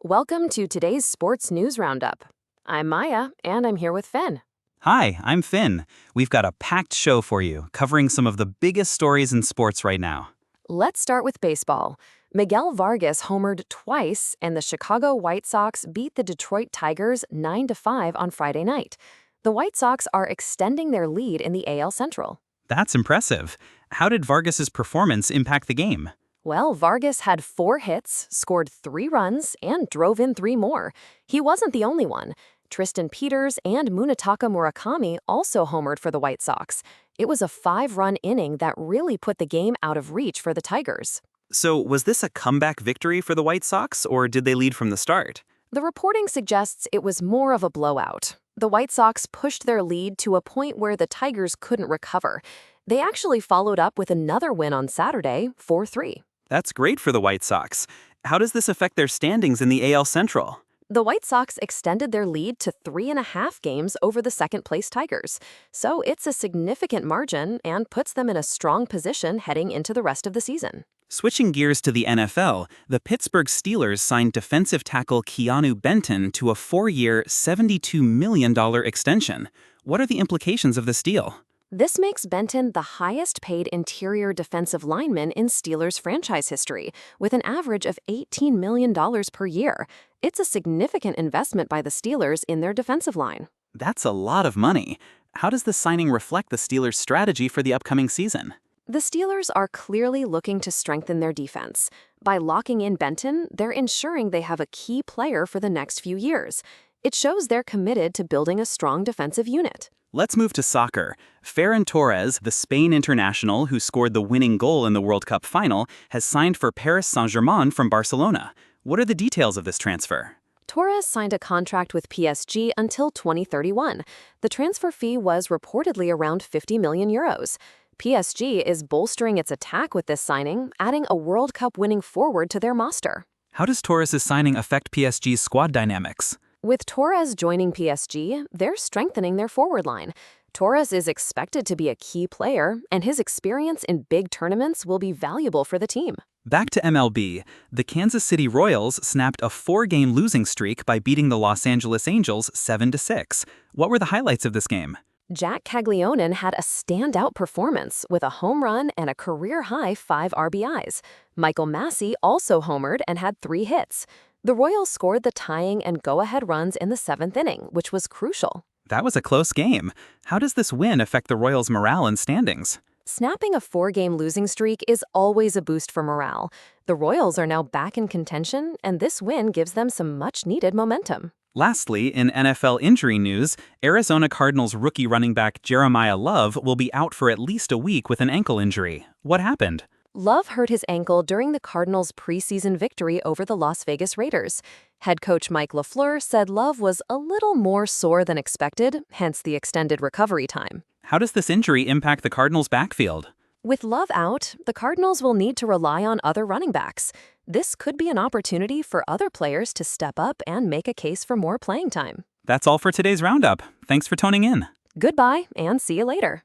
Welcome to today's Sports News Roundup. I'm Maya, and I'm here with Finn. Hi, I'm Finn. We've got a packed show for you, covering some of the biggest stories in sports right now. Let's start with baseball. Miguel Vargas homered twice, and the Chicago White Sox beat the Detroit Tigers 9-5 on Friday night. The White Sox are extending their lead in the AL Central. That's impressive. How did Vargas's performance impact the game? Well, Vargas had 4 hits, scored 3 runs, and drove in 3 more. He wasn't the only one. Tristan Peters and Munetaka Murakami also homered for the White Sox. It was a 5-run inning that really put the game out of reach for the Tigers. So, was this a comeback victory for the White Sox, or did they lead from the start? The reporting suggests it was more of a blowout. The White Sox pushed their lead to a point where the Tigers couldn't recover. They actually followed up with another win on Saturday, 4-3. That's great for the White Sox. How does this affect their standings in the AL Central? The White Sox extended their lead to 3.5 games over the second-place Tigers. So it's a significant margin and puts them in a strong position heading into the rest of the season. Switching gears to the NFL, the Pittsburgh Steelers signed defensive tackle Keanu Benton to a 4-year, $72 million extension. What are the implications of this deal? This makes Benton the highest-paid interior defensive lineman in Steelers franchise history, with an average of $18 million per year. It's a significant investment by the Steelers in their defensive line. That's a lot of money. How does this signing reflect the Steelers' strategy for the upcoming season? The Steelers are clearly looking to strengthen their defense. By locking in Benton, they're ensuring they have a key player for the next few years. It shows they're committed to building a strong defensive unit. Let's move to soccer. Ferran Torres, the Spain international who scored the winning goal in the World Cup final, has signed for Paris Saint-Germain from Barcelona. What are the details of this transfer? Torres signed a contract with PSG until 2031. The transfer fee was reportedly around 50 million euros. PSG is bolstering its attack with this signing, adding a World Cup winning forward to their roster. How does Torres' signing affect PSG's squad dynamics? With Torres joining PSG, they're strengthening their forward line. Torres is expected to be a key player, and his experience in big tournaments will be valuable for the team. Back to MLB. The Kansas City Royals snapped a 4-game losing streak by beating the Los Angeles Angels 7-6. What were the highlights of this game? Jack Caglianone had a standout performance with a home run and a career-high 5 RBIs. Michael Massey also homered and had 3 hits. The Royals scored the tying and go-ahead runs in the 7th inning, which was crucial. That was a close game. How does this win affect the Royals' morale and standings? Snapping a 4-game losing streak is always a boost for morale. The Royals are now back in contention, and this win gives them some much-needed momentum. Lastly, in NFL injury news, Arizona Cardinals rookie running back Jeremiah Love will be out for at least a week with an ankle injury. What happened? Love hurt his ankle during the Cardinals' preseason victory over the Las Vegas Raiders. Head coach Mike LaFleur said Love was a little more sore than expected, hence the extended recovery time. How does this injury impact the Cardinals' backfield? With Love out, the Cardinals will need to rely on other running backs. This could be an opportunity for other players to step up and make a case for more playing time. That's all for today's roundup. Thanks for tuning in. Goodbye, and see you later.